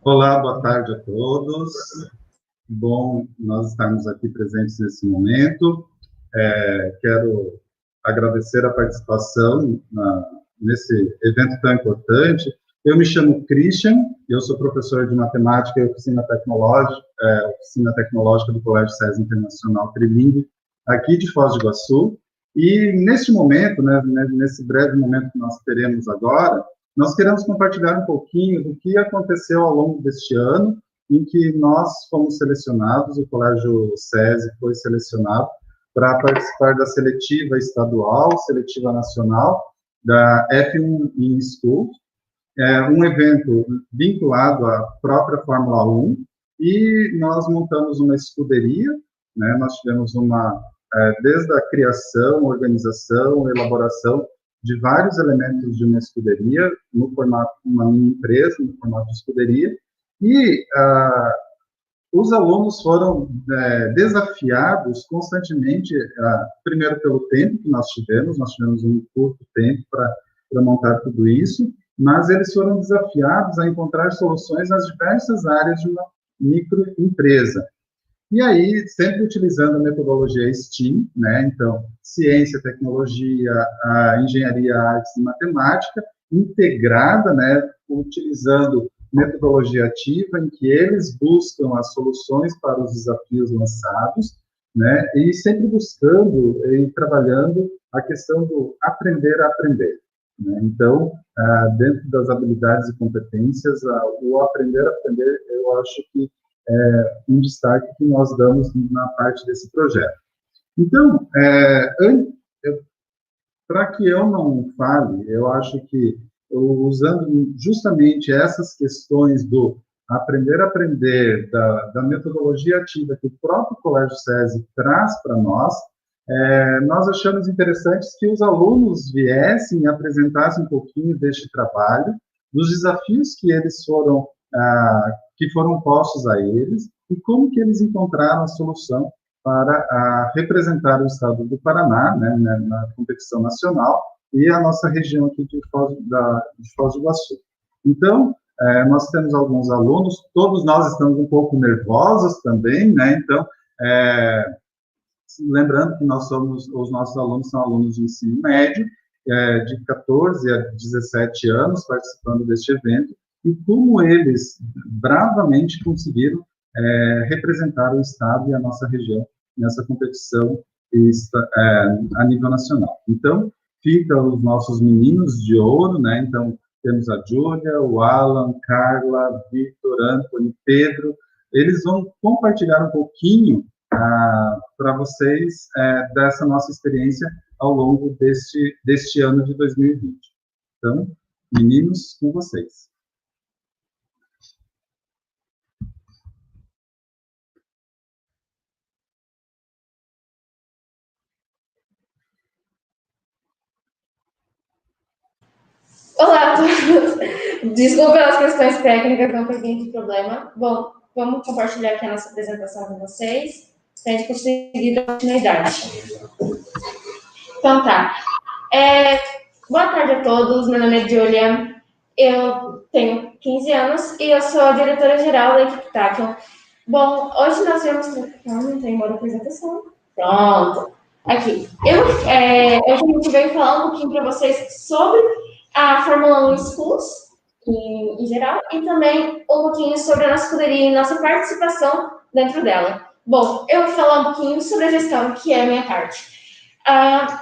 Olá, boa tarde a todos. Bom nós estarmos aqui presentes nesse momento. Quero agradecer a participação nesse evento tão importante. Eu me chamo Christian, eu sou professor de matemática e oficina tecnológica do Colégio SESI Internacional Trilingue, aqui de Foz do Iguaçu. E neste momento, nesse breve momento que nós teremos agora, nós queremos compartilhar um pouquinho do que aconteceu ao longo deste ano, em que nós fomos selecionados, o Colégio SESI foi selecionado para participar da seletiva estadual, seletiva nacional, da F1 in School, um evento vinculado à própria Fórmula 1, e nós montamos uma escuderia, né? Nós tivemos desde a criação, organização, elaboração de vários elementos de uma escuderia, no formato de uma mini empresa, no formato de escuderia, e os alunos foram desafiados constantemente, primeiro pelo tempo que nós tivemos um curto tempo para montar tudo isso, mas eles foram desafiados a encontrar soluções nas diversas áreas de uma microempresa. E aí, sempre utilizando a metodologia STEAM, né? Então, ciência, tecnologia, engenharia, artes e matemática, integrada, né? Utilizando metodologia ativa, em que eles buscam as soluções para os desafios lançados, né? E sempre buscando e trabalhando a questão do aprender a aprender, né? Então, dentro das habilidades e competências, o aprender a aprender, eu acho que um destaque que nós damos na parte desse projeto. Então, para que eu não fale, eu acho que usando justamente essas questões do aprender a aprender, da metodologia ativa que o próprio Colégio SESI traz para nós achamos interessante que os alunos viessem e apresentassem um pouquinho deste trabalho, dos desafios que eles que foram postos a eles, e como que eles encontraram a solução para representar o estado do Paraná, né, na competição nacional, e a nossa região aqui de Foz do Iguaçu. Então, nós temos alguns alunos, todos nós estamos um pouco nervosos também, né, então, lembrando que os nossos alunos são alunos de ensino médio, de 14 a 17 anos, participando deste evento, e como eles bravamente conseguiram representar o Estado e a nossa região nessa competição a nível nacional. Então, ficam os nossos meninos de ouro, né? Então, temos a Júlia, o Alan, Carla, Victor, Anthony, Pedro. Eles vão compartilhar um pouquinho para vocês dessa nossa experiência ao longo deste ano de 2020. Então, meninos, com vocês. Olá a todos! Desculpa as questões técnicas, não foi de problema. Bom, vamos compartilhar aqui a nossa apresentação com vocês, para a gente conseguir dar continuidade. Então tá. Boa tarde a todos, meu nome é Júlia, eu tenho 15 anos e eu sou a diretora-geral da equipe Tachyon. Bom, hoje nós vamos... Não tem embora a apresentação. Pronto. Aqui. Hoje a gente veio falar um pouquinho para vocês sobre a Fórmula 1 Schools, em geral, e também um pouquinho sobre a nossa escuderia e nossa participação dentro dela. Bom, eu vou falar um pouquinho sobre a gestão, que é a minha parte.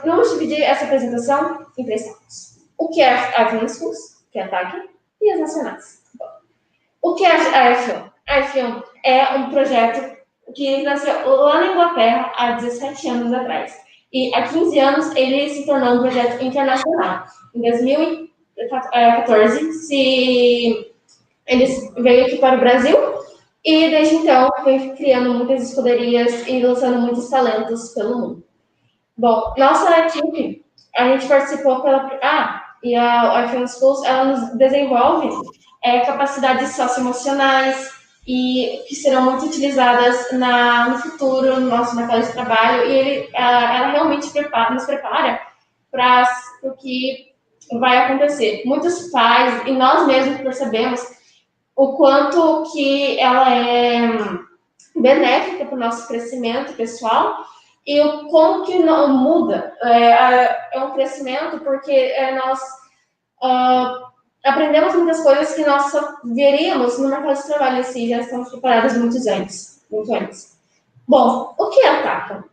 Vamos dividir essa apresentação em 3 partes. O que é a F1 Schools, que é a TAC, e as nacionais. Bom, o que é a F1? A F1 é um projeto que nasceu lá na Inglaterra há 17 anos atrás. E há 15 anos ele se tornou um projeto internacional. Em 2014, ele veio aqui para o Brasil e desde então vem criando muitas escuderias e lançando muitos talentos pelo mundo. Bom, nossa equipe, a gente participou e a F1 Schools, ela nos desenvolve capacidades socioemocionais e que serão muito utilizadas no futuro, no nosso mercado de trabalho, e ela realmente nos prepara para o que vai acontecer. Muitos pais, e nós mesmos percebemos o quanto que ela é benéfica para o nosso crescimento pessoal e como que não muda. É um crescimento porque nós aprendemos muitas coisas que nós só veríamos no mercado de trabalho assim, já estamos preparados muitos anos, muito antes. Bom, o que é a TACA?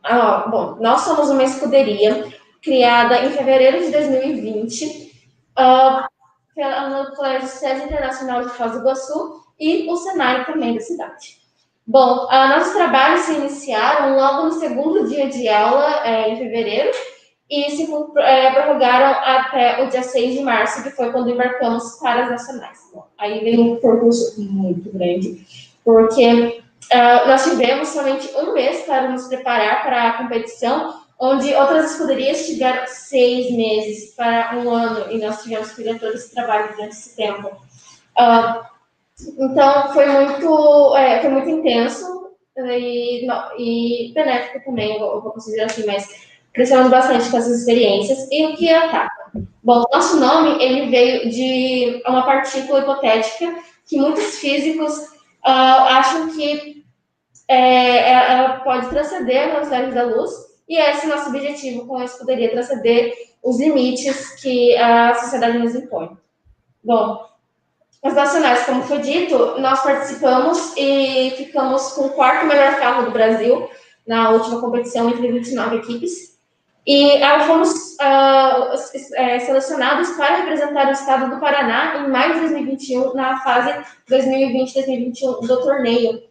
Bom, nós somos uma escuderia criada em fevereiro de 2020 no Colégio SESI Internacional de Foz do Iguaçu e o Senai também da cidade. Bom, nossos trabalhos se iniciaram logo no segundo dia de aula, em fevereiro, e se prorrogaram até o dia 6 de março, que foi quando embarcamos para as nacionais. Bom, aí veio um percurso muito grande, porque nós tivemos somente um mês para nos preparar para a competição, onde outras escuderias tiveram 6 meses para um ano, e nós tivemos que fazer todo esse trabalho durante esse tempo. Então, foi muito intenso e benéfico também, eu vou considerar assim, mas crescemos bastante com essas experiências. E o que é a TACA? Bom, nosso nome ele veio de uma partícula hipotética que muitos físicos acham que ela pode transcender a velocidade da luz, e esse é o nosso objetivo com a escuderia, transcender os limites que a sociedade nos impõe. Bom, as nacionais, como foi dito, nós participamos e ficamos com o quarto melhor carro do Brasil na última competição entre 29 equipes. E fomos selecionados para representar o estado do Paraná em maio de 2021, na fase 2020-2021 do torneio.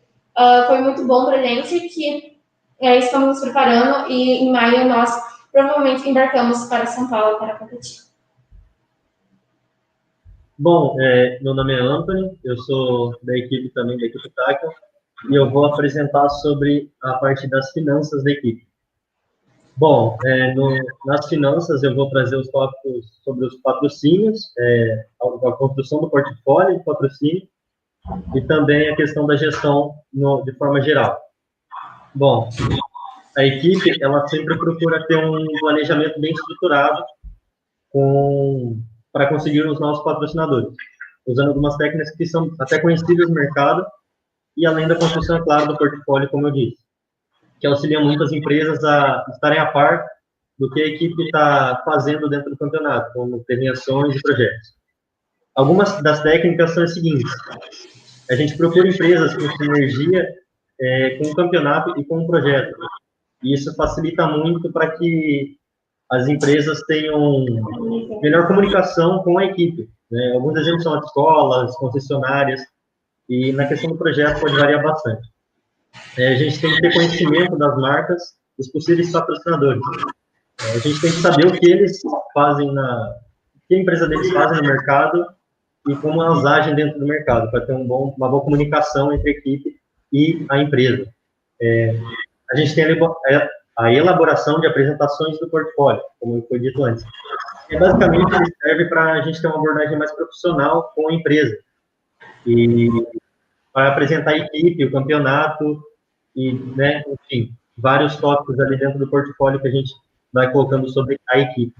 Foi muito bom para a gente que estamos nos preparando e em maio nós provavelmente embarcamos para São Paulo para competir. Bom, meu nome é Anthony, eu sou da equipe também, da equipe TACA, e eu vou apresentar sobre a parte das finanças da equipe. Bom, nas finanças eu vou trazer os tópicos sobre os patrocínios, a construção do portfólio de patrocínio e também a questão da gestão de forma geral. Bom, a equipe, ela sempre procura ter um planejamento bem estruturado para conseguir os nossos patrocinadores, usando algumas técnicas que são até conhecidas no mercado e além da construção, é claro, do portfólio, como eu disse, que auxilia muitas empresas a estarem a par do que a equipe está fazendo dentro do campeonato, como premiações e projetos. Algumas das técnicas são as seguintes: a gente procura empresas com sinergia com o campeonato e com o projeto. E isso facilita muito para que as empresas tenham melhor comunicação com a equipe, né? Alguns exemplos são as escolas, concessionárias, e na questão do projeto pode variar bastante. A gente tem que ter conhecimento das marcas, dos possíveis patrocinadores. A gente tem que saber o que eles fazem o que a empresa deles faz no mercado e como elas agem dentro do mercado, para ter uma boa comunicação entre a equipe e a empresa. A gente tem a elaboração de apresentações do portfólio, como foi dito antes. E basicamente ele serve para a gente ter uma abordagem mais profissional com a empresa. E para apresentar a equipe, o campeonato, e, né, enfim, vários tópicos ali dentro do portfólio que a gente vai colocando sobre a equipe.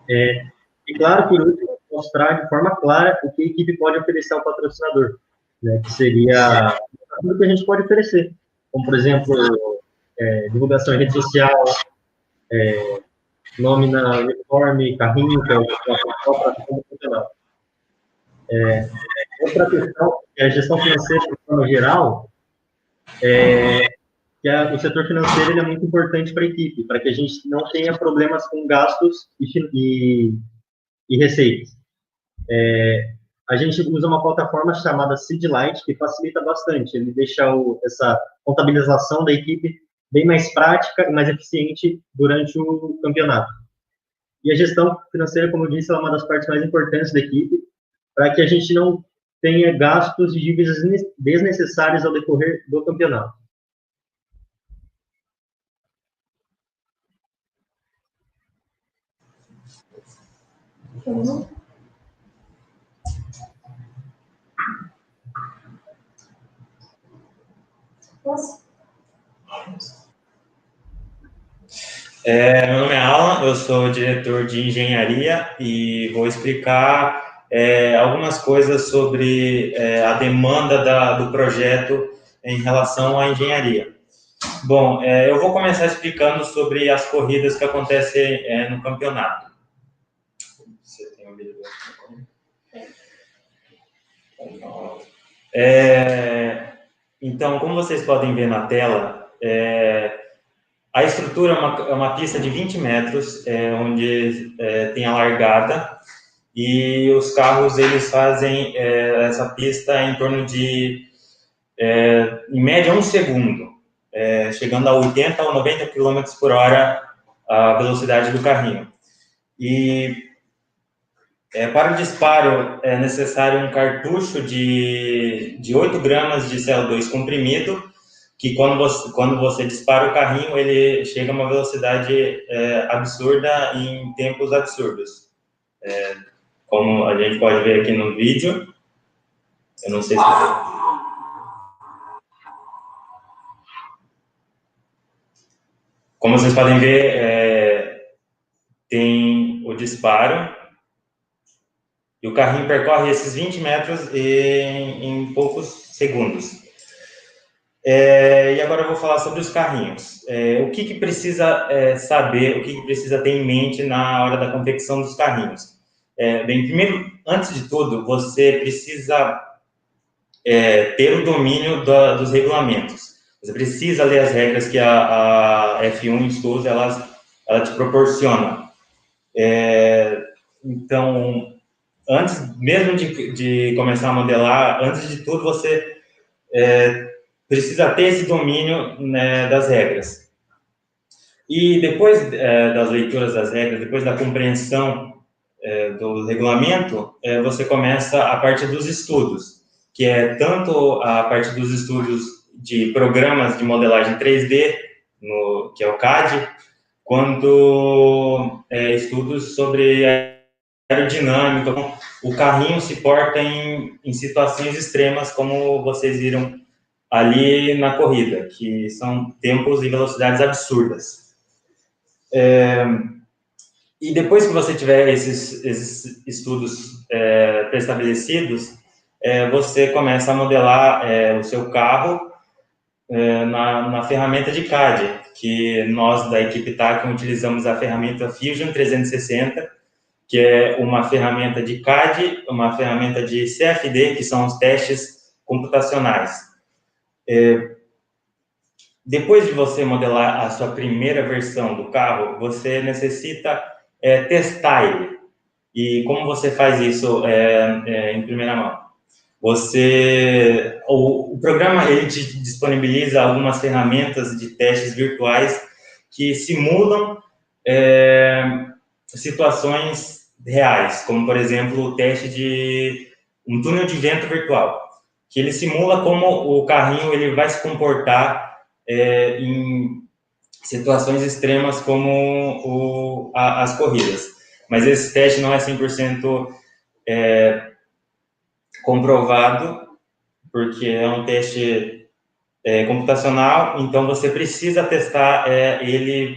E claro, por último, mostrar de forma clara o que a equipe pode oferecer ao patrocinador, né, que seria tudo que a gente pode oferecer, como, por exemplo, divulgação em rede social, nome na uniforme, carrinho, que é o para o campeonato. Outra questão é a gestão financeira de forma geral, que o setor financeiro ele é muito importante para a equipe, para que a gente não tenha problemas com gastos e receitas. A gente usa uma plataforma chamada Seedlight, que facilita bastante, ele deixa essa contabilização da equipe bem mais prática e mais eficiente durante o campeonato. E a gestão financeira, como eu disse, é uma das partes mais importantes da equipe, para que a gente não tenha gastos e dívidas desnecessárias ao decorrer do campeonato. Meu nome é Alan, Juliano, eu sou diretor de engenharia e vou explicar algumas coisas sobre a demanda do projeto em relação à engenharia. Bom, eu vou começar explicando sobre as corridas que acontecem no campeonato. Você tem um vídeo? Então, como vocês podem ver na tela, a estrutura é uma pista de 20 metros, onde tem a largada, e os carros eles fazem essa pista em torno de, em média, 1 segundo, chegando a 80 ou 90 km por hora a velocidade do carrinho. E para o disparo é necessário um cartucho de 8 gramas de CO2 comprimido, que quando você dispara o carrinho, ele chega a uma velocidade absurda em tempos absurdos. Como a gente pode ver aqui no vídeo. Eu não sei se... Como vocês podem ver, tem o disparo, e o carrinho percorre esses 20 metros em poucos segundos. E agora eu vou falar sobre os carrinhos. O que precisa saber, o que precisa ter em mente na hora da confecção dos carrinhos? Bem, primeiro, antes de tudo, você precisa ter o domínio dos regulamentos. Você precisa ler as regras que a F1 Schools ela te proporciona. Então, antes mesmo de começar a modelar, antes de tudo, você precisa ter esse domínio, né, das regras. E depois das leituras das regras, depois da compreensão do regulamento, você começa a parte dos estudos, que é tanto a parte dos estudos de programas de modelagem 3D, que é o CAD, quanto estudos sobre aerodinâmica. O carrinho se porta em situações extremas, como vocês viram ali na corrida, que são tempos e velocidades absurdas. E depois que você tiver esses estudos pré-estabelecidos, você começa a modelar o seu carro na ferramenta de CAD, que nós da equipe Tachyon utilizamos a ferramenta Fusion 360, que é uma ferramenta de CAD, uma ferramenta de CFD, que são os testes computacionais. Depois de você modelar a sua primeira versão do carro, você necessita testar ele. E como você faz isso em primeira mão? O programa ele te disponibiliza algumas ferramentas de testes virtuais que simulam situações reais, como, por exemplo, o teste de um túnel de vento virtual, que ele simula como o carrinho ele vai se comportar em situações extremas como as corridas. Mas esse teste não é 100% comprovado, porque é um teste computacional, então você precisa testar ele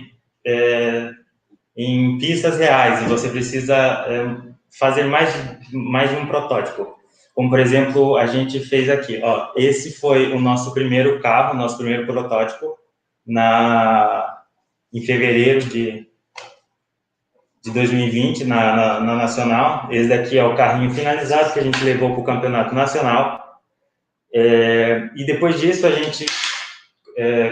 em pistas reais, e você precisa fazer mais de um protótipo. Como, por exemplo, a gente fez aqui. Esse foi o nosso primeiro carro, nosso primeiro protótipo, em fevereiro de 2020, na Nacional. Esse daqui é o carrinho finalizado que a gente levou para o Campeonato Nacional. E depois disso, a gente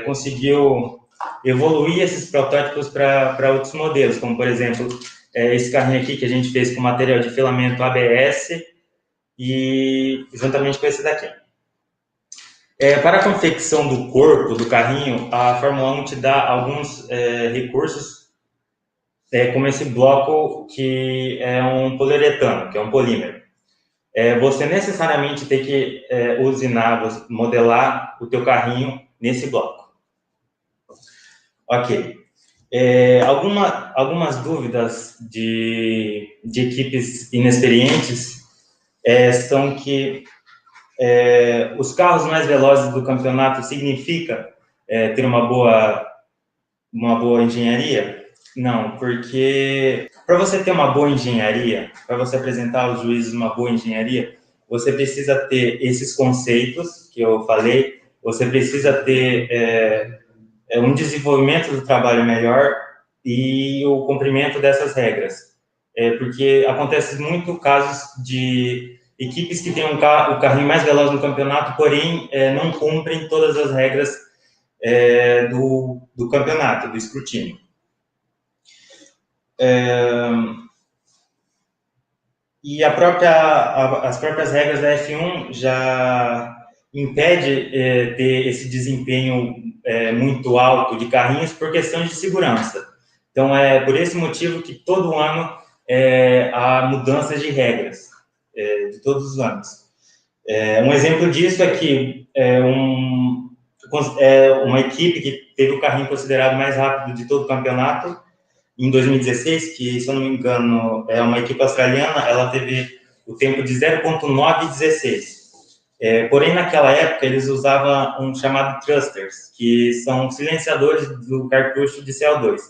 conseguiu evoluir esses protótipos para outros modelos, como, por exemplo, esse carrinho aqui que a gente fez com material de filamento ABS e juntamente com esse daqui. Para a confecção do corpo do carrinho, a Fórmula 1 te dá alguns recursos, como esse bloco que é um poliuretano, que é um polímero. Você necessariamente tem que usinar, modelar o teu carrinho nesse bloco. Ok. Algumas dúvidas de equipes inexperientes são que os carros mais velozes do campeonato significa ter uma boa engenharia? Não, porque para você ter uma boa engenharia, para você apresentar aos juízes uma boa engenharia, você precisa ter esses conceitos que eu falei, você precisa ter um desenvolvimento do trabalho melhor e o cumprimento dessas regras. Porque acontece muito casos de equipes que têm o carrinho mais veloz no campeonato, porém não cumprem todas as regras do campeonato, do escrutínio. E as próprias regras da F1 já impede ter esse desempenho muito alto de carrinhos por questões de segurança. Então, é por esse motivo que todo ano há mudanças de regras, de todos os anos. Um exemplo disso é que uma equipe que teve o carrinho considerado mais rápido de todo o campeonato, em 2016, que, se eu não me engano, é uma equipe australiana, ela teve o tempo de 0,916. Porém, naquela época, eles usavam um chamado thrusters, que são silenciadores do cartucho de CO2,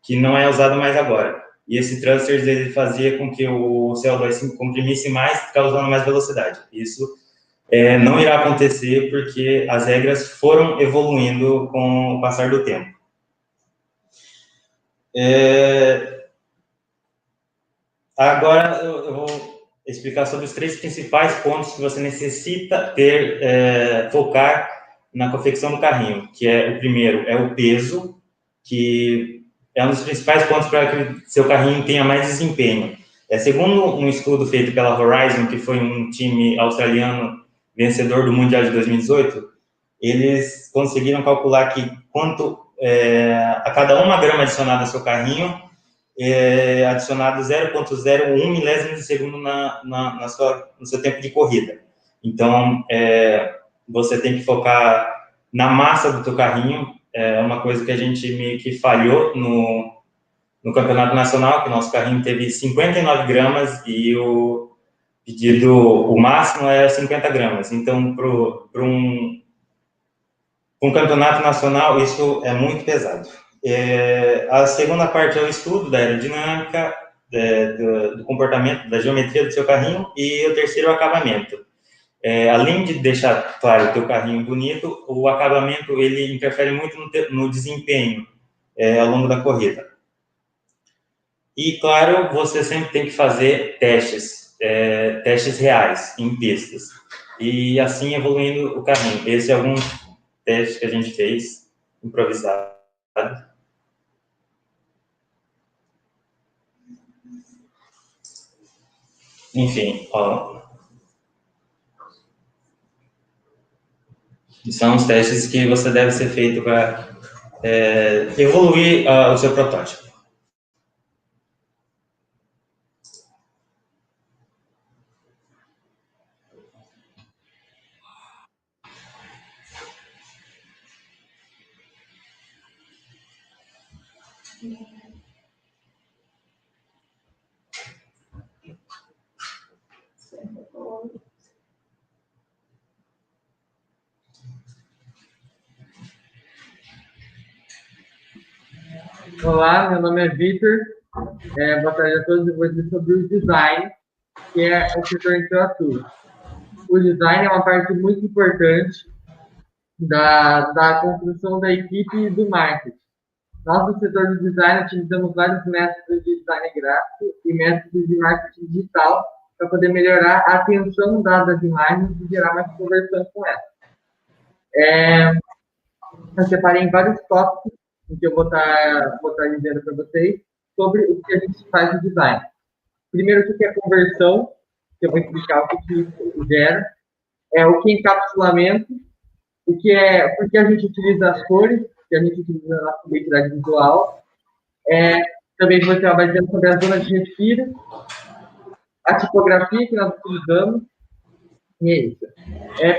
que não é usado mais agora. E esse thrusters, ele fazia com que o CO2 se comprimisse mais, causando mais velocidade. Isso não irá acontecer porque as regras foram evoluindo com o passar do tempo. Agora eu vou explicar sobre os 3 principais pontos que você necessita focar na confecção do carrinho, que o primeiro é o peso, que é um dos principais pontos para que seu carrinho tenha mais desempenho. Segundo um estudo feito pela Horizon, que foi um time australiano vencedor do Mundial de 2018, eles conseguiram calcular que a cada 1 grama adicionada ao seu carrinho, adicionado 0,01 milésimo de segundo no seu tempo de corrida. Então, você tem que focar na massa do teu carrinho. É uma coisa que a gente meio que falhou no campeonato nacional, que o nosso carrinho teve 59 gramas e o máximo é 50 gramas. Então, para um campeonato nacional, isso é muito pesado. A segunda parte é o estudo da aerodinâmica, do comportamento, da geometria do seu carrinho, e o terceiro é o acabamento. Além de deixar, claro, o teu carrinho bonito, o acabamento ele interfere muito no desempenho ao longo da corrida. E, claro, você sempre tem que fazer testes reais, em pistas, e assim evoluindo o carrinho. Esse é algum teste que a gente fez, improvisado. Enfim, são os testes que você deve ser feito para evoluir o seu protótipo. Olá, meu nome é Vitor. Boa tarde a todos. Eu vou dizer sobre o design, que é o setor em que eu atuo. O design é uma parte muito importante da construção da equipe e do marketing. Nós, no setor do design, utilizamos vários métodos de design gráfico e métodos de marketing digital para poder melhorar a atenção dada às imagens e gerar mais conversão com elas. Eu separei em vários tópicos que eu vou estar dizendo para vocês sobre o que a gente faz no design. Primeiro, o que é conversão, que eu vou explicar o que isso gera. O que é encapsulamento, por que a gente utiliza as cores, que a gente utiliza na identidade visual. Também vou trabalhar dizendo sobre a zona de respiro, a tipografia que nós utilizamos, e é isso.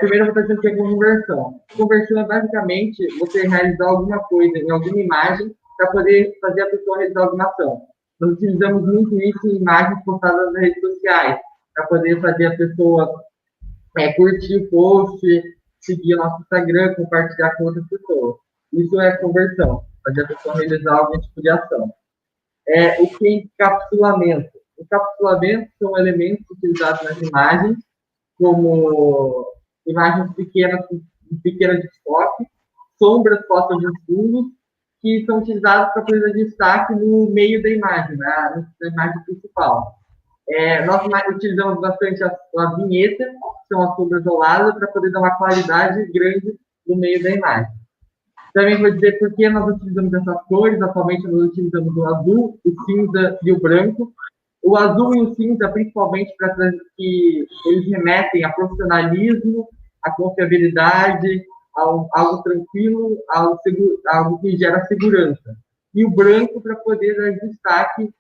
Primeiro, eu vou estar dizendo o que é conversão. Conversão é basicamente você realizar alguma coisa em alguma imagem para poder fazer a pessoa realizar alguma ação. Nós utilizamos muito isso em imagens postadas nas redes sociais, para poder fazer a pessoa curtir o post, seguir o nosso Instagram, compartilhar com outras pessoas. Isso é conversão, fazer a pessoa realizar algum tipo de ação. O que é encapsulamento? Encapsulamento são elementos utilizados nas imagens, como imagens pequenas, pequenas de foco, sombras postas nos fundos, que são utilizados para fazer destaque no meio da imagem, na imagem principal. Nós utilizamos bastante a vinheta, que são as sombras ao lado, para poder dar uma qualidade grande no meio da imagem. Também vou dizer por que nós utilizamos essas cores. Atualmente nós utilizamos o azul, o cinza e o branco. O azul e o cinza, principalmente, para que eles remetem a profissionalismo, a confiabilidade, algo tranquilo, algo que gera segurança. E o branco para poder dar destaque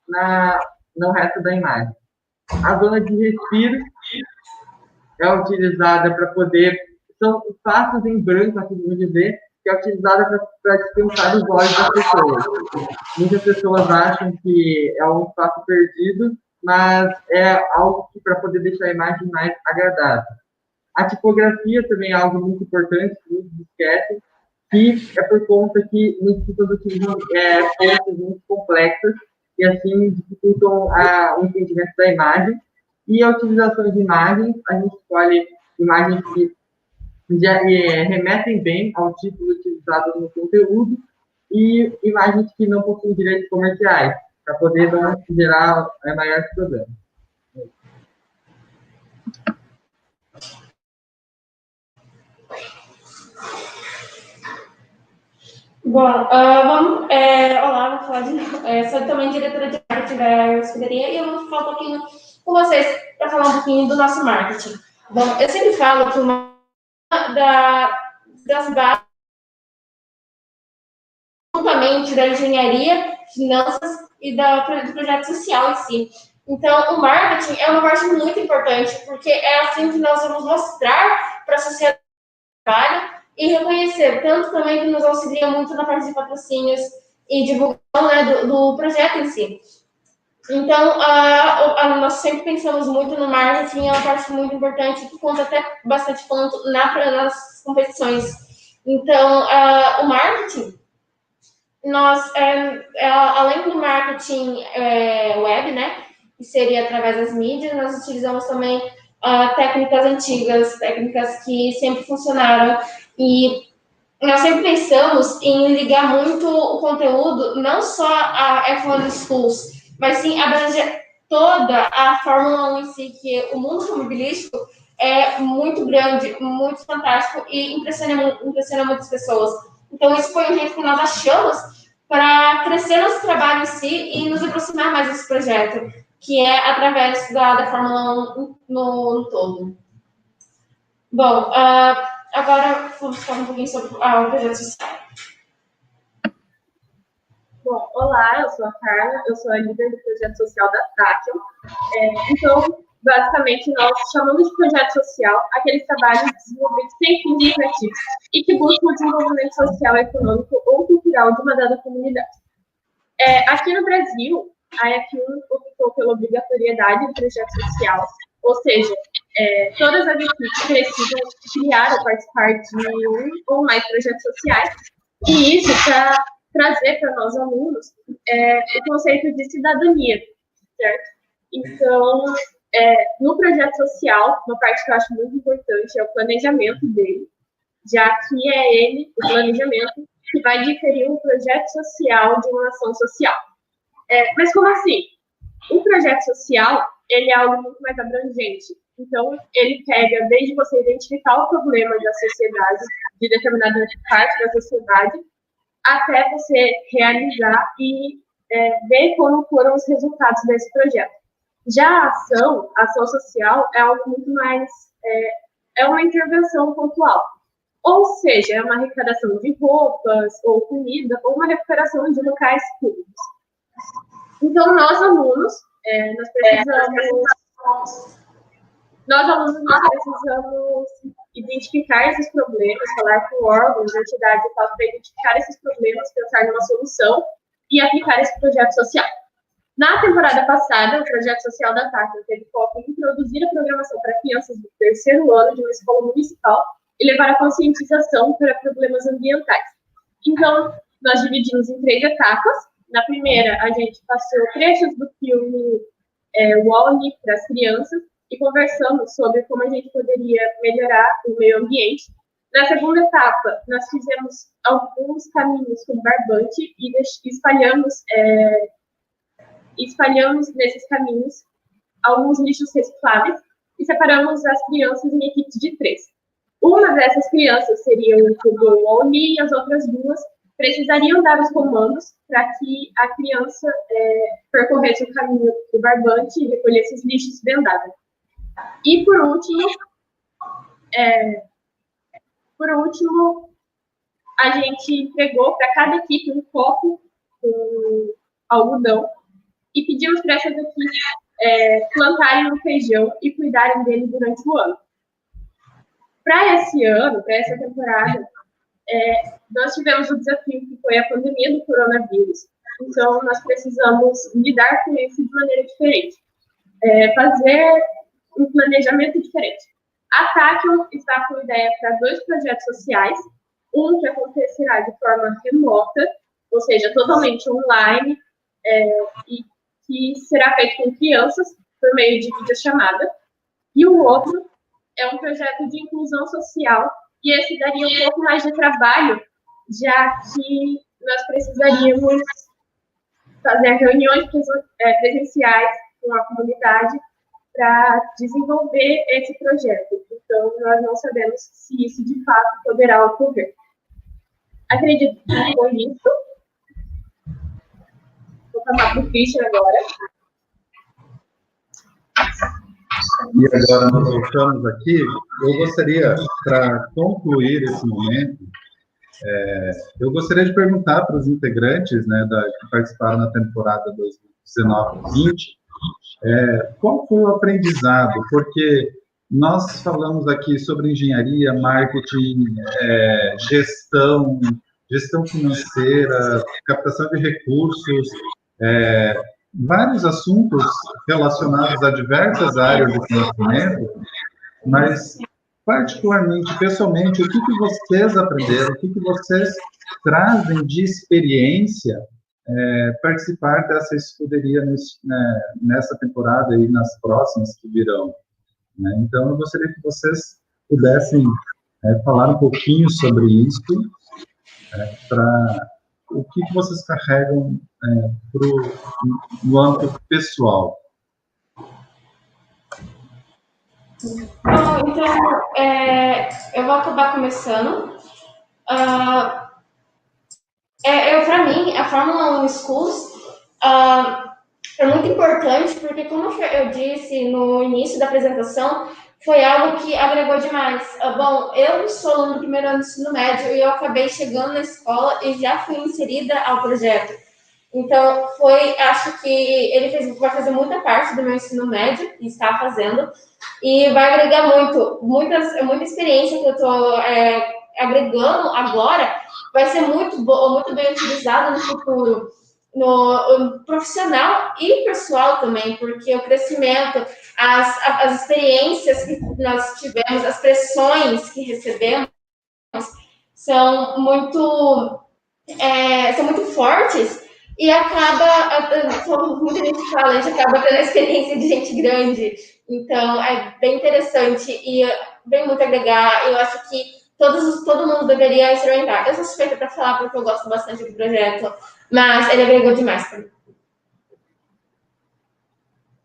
no resto da imagem. A zona de respiro é utilizada para poder... São espaços em branco, assim vamos dizer, que é utilizada para descansar os olhos das pessoas. Muitas pessoas acham que é um espaço perdido, mas é algo para poder deixar a imagem mais agradável. A tipografia também é algo muito importante, que muitos esquecem, que é por conta que muitas pessoas utilizam fontes muito complexas e assim dificultam o entendimento da imagem. E a utilização de imagens, a gente escolhe imagens que remetem bem ao título utilizado no conteúdo e imagens que não possuem direitos comerciais, para poder não gerar maiores problemas. Bom, olá, vou falar de novo. Sou também diretora de marketing da hospedaria e eu vou falar um pouquinho com vocês para falar um pouquinho do nosso marketing. Bom, eu sempre falo que uma das bases juntamente da engenharia, finanças e do projeto social em si. Então, o marketing é uma parte muito importante, porque é assim que nós vamos mostrar para a sociedade o trabalho e reconhecer, tanto também que nos auxilia muito na parte de patrocínios e divulgação, né, do projeto em si. Então, nós sempre pensamos muito no marketing, é uma parte muito importante, que conta até bastante ponto nas competições. Então, o marketing, além do marketing web, né, que seria através das mídias, nós utilizamos também técnicas antigas, técnicas que sempre funcionaram, e nós sempre pensamos em ligar muito o conteúdo, não só a F1 Schools, mas sim abranger toda a Fórmula 1 em si, que o mundo automobilístico é muito grande, muito fantástico e impressiona muitas pessoas. Então, isso foi um jeito que nós achamos para crescer nosso trabalho em si e nos aproximar mais desse projeto, que é através da Fórmula 1 no todo. Bom, agora vamos falar um pouquinho sobre o projeto social. Bom, olá, eu sou a Carla, eu sou a líder do projeto social da Tátil. Então, basicamente, nós chamamos de projeto social aqueles trabalhos desenvolvidos sem fins lucrativos e que buscam o desenvolvimento social, econômico ou cultural de uma dada comunidade. Aqui no Brasil, a F1 optou pela obrigatoriedade do projeto social, ou seja, todas as equipes precisam criar ou participar de um ou mais projetos sociais, e isso para trazer para nós alunos o conceito de cidadania, certo? Então, no projeto social, uma parte que eu acho muito importante é o planejamento dele, já que é ele, o planejamento, que vai diferir um projeto social de uma ação social. Mas como assim? O projeto social, ele é algo muito mais abrangente. Então, ele pega desde você identificar o problema da sociedade, de determinada parte da sociedade, até você realizar e ver como foram os resultados desse projeto. Já a ação social, é algo muito mais, é uma intervenção pontual. Ou seja, é uma arrecadação de roupas, ou comida, ou uma recuperação de locais públicos. Então, nós alunos identificar esses problemas, falar com órgãos, entidades e tal, para identificar esses problemas, pensar numa solução e aplicar esse projeto social. Na temporada passada, o projeto social da Tátil teve foco em introduzir a programação para crianças do 3º ano de uma escola municipal e levar a conscientização para problemas ambientais. Então, nós dividimos em 3 etapas. Na primeira, a gente passou trechos do filme Wall-E para as crianças e conversamos sobre como a gente poderia melhorar o meio ambiente. Na segunda etapa, nós fizemos alguns caminhos com barbante e espalhamos nesses caminhos alguns lixos recicláveis e separamos as crianças em equipes de 3. Uma dessas crianças seria o do Wall-E e as outras 2 precisariam dar os comandos para que a criança percorresse o caminho do barbante e recolhesse os lixos vendados. E, por último, a gente entregou para cada equipe um copo com algodão e pedimos para essas equipes plantarem um feijão e cuidarem dele durante o ano. Para esse ano, para essa temporada, nós tivemos o desafio que foi a pandemia do coronavírus. Então, nós precisamos lidar com isso de maneira diferente. Fazer um planejamento diferente. A Tachyons está com ideia para 2 projetos sociais, um que acontecerá de forma remota, ou seja, totalmente online, e que será feito com crianças por meio de videochamada, e o outro é um projeto de inclusão social, e esse daria um pouco mais de trabalho, já que nós precisaríamos fazer reuniões presenciais com a comunidade para desenvolver esse projeto. Então, nós não sabemos se isso, de fato, poderá ocorrer. Acredito que foi isso. Vou falar para o Christian agora. E agora nós voltamos aqui. Eu gostaria, para concluir esse momento, eu gostaria de perguntar para os integrantes, né, que participaram na temporada 2019-20, qual foi o aprendizado? Porque nós falamos aqui sobre engenharia, marketing, gestão financeira, captação de recursos, vários assuntos relacionados a diversas áreas do conhecimento, mas, particularmente, pessoalmente, o que vocês aprenderam, o que vocês trazem de experiência participar dessa escuderia nessa temporada e nas próximas que virão, né? Então, eu gostaria que vocês pudessem falar um pouquinho sobre isso, para o que vocês carregam no âmbito pessoal. Bom, então, eu vou acabar começando. Para mim, a Fórmula 1 Schools é muito importante, porque, como eu disse no início da apresentação, foi algo que agregou demais. Bom, eu sou aluna do primeiro ano do ensino médio e eu acabei chegando na escola e já fui inserida ao projeto. Então, acho que ele vai fazer muita parte do meu ensino médio, e está fazendo, e vai agregar muita experiência que eu estou agregando agora, vai ser muito bem utilizada no futuro, no profissional e pessoal também, porque o crescimento, as experiências que nós tivemos, as pressões que recebemos são muito fortes e como muita gente fala, a gente acaba tendo a experiência de gente grande. Então, é bem interessante e vem muito agregar. Eu acho que todo mundo deveria experimentar. Eu sou suspeita para falar porque eu gosto bastante do projeto, mas ele agregou demais para mim.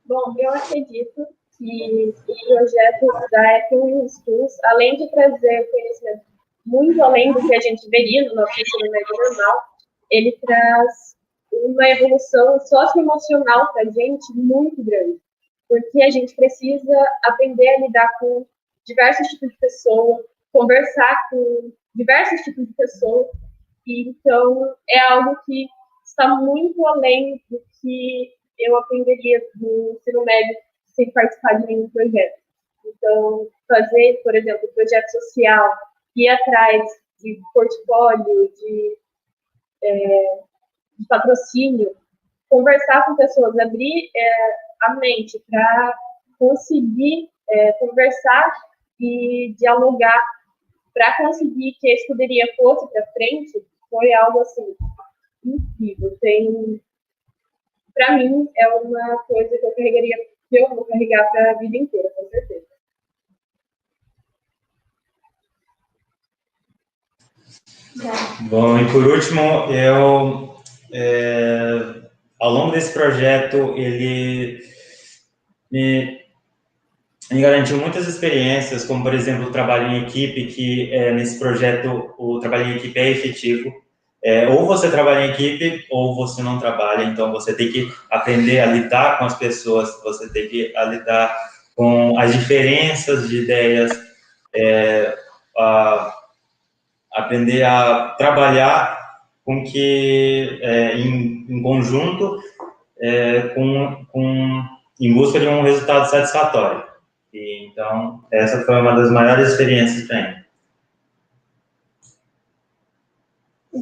Bom, eu acredito que o projeto da F1 Schools, além de trazer conhecimento muito além do que a gente veria no nosso ensino médio normal, ele traz uma evolução socioemocional para a gente muito grande, porque a gente precisa aprender a lidar com diversos tipos de pessoas, conversar com diversos tipos de pessoas, e então é algo que está muito além do que eu aprenderia no ensino médio sem participar de nenhum projeto. Então, fazer, por exemplo, projeto social, ir atrás de portfólio, de patrocínio, conversar com pessoas, abrir a mente para conseguir conversar e dialogar, para conseguir que a escuderia fosse para frente, foi algo assim incrível. Para mim, é uma coisa que eu vou carregar para a vida inteira, com certeza. Bom, e por último, ao longo desse projeto, ele me garantiu muitas experiências, como, por exemplo, o trabalho em equipe, que nesse projeto o trabalho em equipe é efetivo. Ou você trabalha em equipe, ou você não trabalha, então você tem que aprender a lidar com as pessoas, você tem que lidar com as diferenças de ideias, aprender a trabalhar em conjunto, em busca de um resultado satisfatório. E, então, essa foi uma das maiores experiências para mim.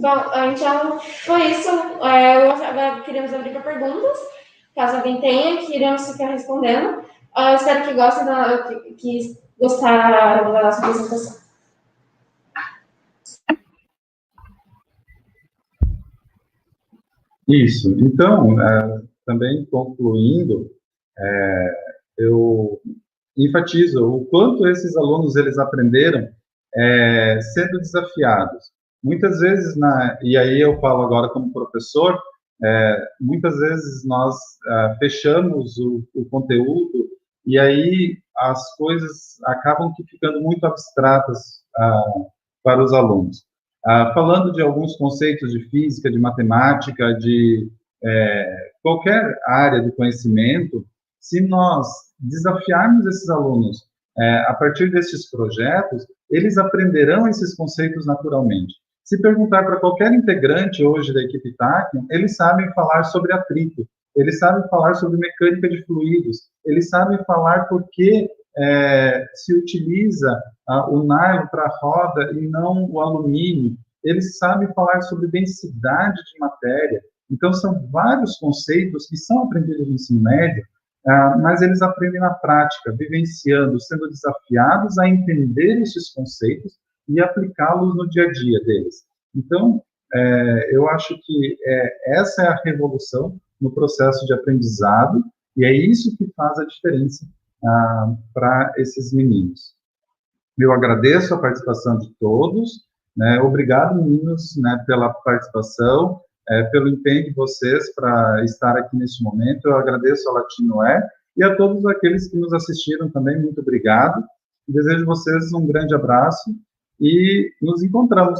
Bom, então foi isso. Agora queríamos abrir para perguntas. Caso alguém tenha, que iremos ficar respondendo. Espero que gostem que gostaram da nossa apresentação. Isso. Então, também concluindo, eu enfatizo o quanto esses alunos eles aprenderam sendo desafiados. Muitas vezes, e aí eu falo agora como professor, muitas vezes nós fechamos o conteúdo e aí as coisas acabam ficando muito abstratas para os alunos. Falando de alguns conceitos de física, de matemática, de qualquer área do conhecimento, se nós desafiarmos esses alunos a partir desses projetos, eles aprenderão esses conceitos naturalmente. Se perguntar para qualquer integrante hoje da equipe Tachyon, eles sabem falar sobre atrito, eles sabem falar sobre mecânica de fluidos, eles sabem falar por que se utiliza o nylon para a roda e não o alumínio, eles sabem falar sobre densidade de matéria. Então, são vários conceitos que são aprendidos no ensino médio, mas eles aprendem na prática, vivenciando, sendo desafiados a entender esses conceitos e aplicá-los no dia a dia deles. Então, eu acho que essa é a revolução no processo de aprendizado, e é isso que faz a diferença para esses meninos. Eu agradeço a participação de todos, né? Obrigado, meninos, né, pela participação, pelo empenho de vocês para estar aqui nesse momento. Eu agradeço ao Latinoé e a todos aqueles que nos assistiram também, muito obrigado. Desejo a vocês um grande abraço e nos encontramos